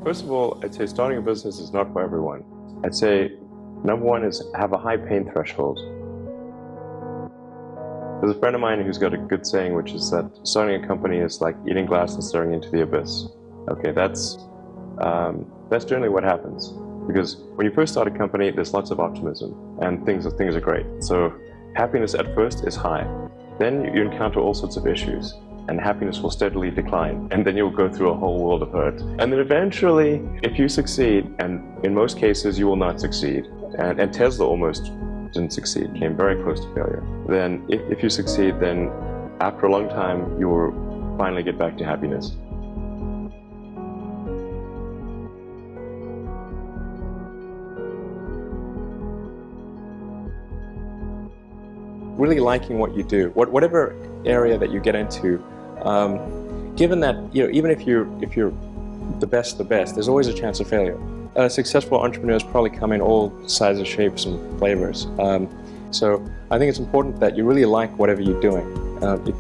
First of all, I'd say starting a business is not for everyone. I'd say number one is have a high pain threshold. There's a friend of mine who's got a good saying, which is that starting a company is like eating glass and staring into the abyss. Okay, that's generally what happens. Because when you first start a company, there's lots of optimism and things are great. So happiness at first is high. Then you encounter all sorts of issues, and happiness will steadily decline, and then you'll go through a whole world of hurt. And then eventually, if you succeed, and in most cases you will not succeed, and Tesla almost didn't succeed, came very close to failure, then if you succeed, then after a long time you will finally get back to happiness. Really liking what you do, whatever area that you get into, given that even if you're the best, there's always a chance of failure. Successful entrepreneurs probably come in all sizes, shapes, and flavors. So I think it's important that you really like whatever you're doing.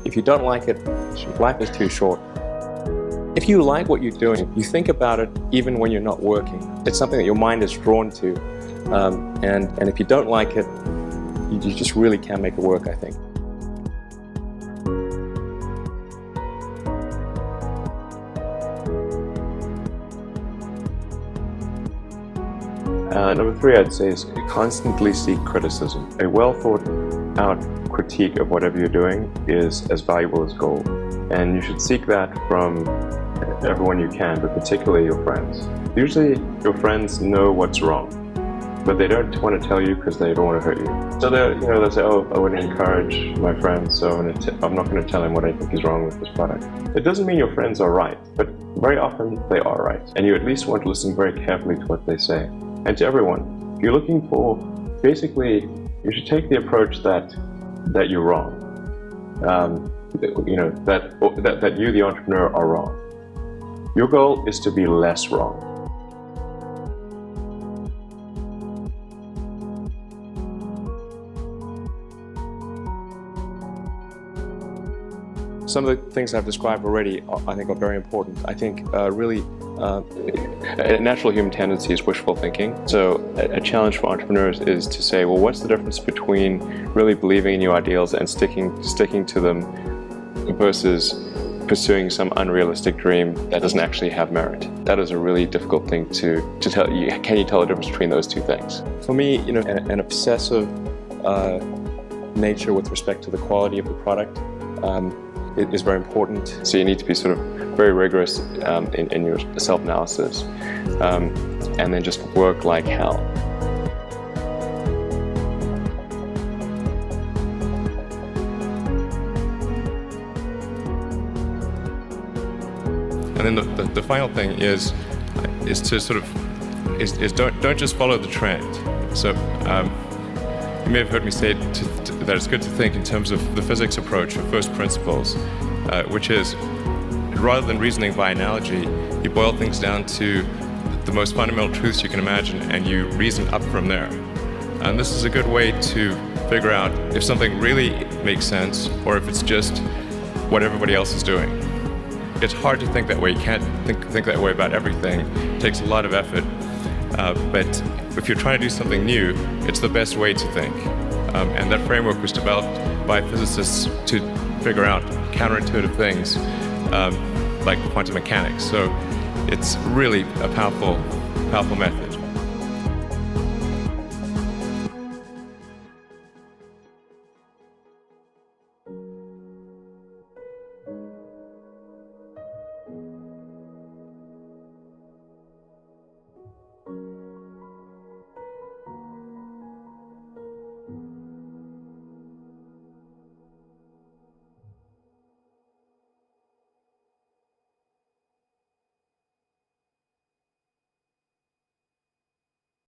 If you don't like it, life is too short. If you like what you're doing, you think about it even when you're not working. It's something that your mind is drawn to, and if you don't like it, you just really can't make it work, I think. Number three, I'd say, is constantly seek criticism. A well thought out critique of whatever you're doing is as valuable as gold. And you should seek that from everyone you can, but particularly your friends. Usually your friends know what's wrong, but they don't want to tell you because they don't want to hurt you. So they'll say, oh, I want to encourage my friend, so I'm not going to tell him what I think is wrong with this product. It doesn't mean your friends are right, but very often they are right. And you at least want to listen very carefully to what they say. And to everyone, if you're looking for, basically, you should take the approach that you're wrong. That you, the entrepreneur, are wrong. Your goal is to be less wrong. Some of the things I've described already, I think, are very important. I think really a natural human tendency is wishful thinking. So a challenge for entrepreneurs is to say, well, what's the difference between really believing in your ideals and sticking to them versus pursuing some unrealistic dream that doesn't actually have merit? That is a really difficult thing to tell you. Can you tell the difference between those two things? For me, an obsessive nature with respect to the quality of the product is very important. So you need to be sort of very rigorous in your self-analysis, and then just work like hell. And then the final thing is to sort of don't just follow the trend. So you may have heard me say that it's good to think in terms of the physics approach of first principles, which is, rather than reasoning by analogy, you boil things down to the most fundamental truths you can imagine, and you reason up from there. And this is a good way to figure out if something really makes sense, or if it's just what everybody else is doing. It's hard to think that way. You can't think that way about everything. It takes a lot of effort. But if you're trying to do something new, it's the best way to think. And that framework was developed by physicists to figure out counterintuitive things like quantum mechanics. So it's really a powerful method.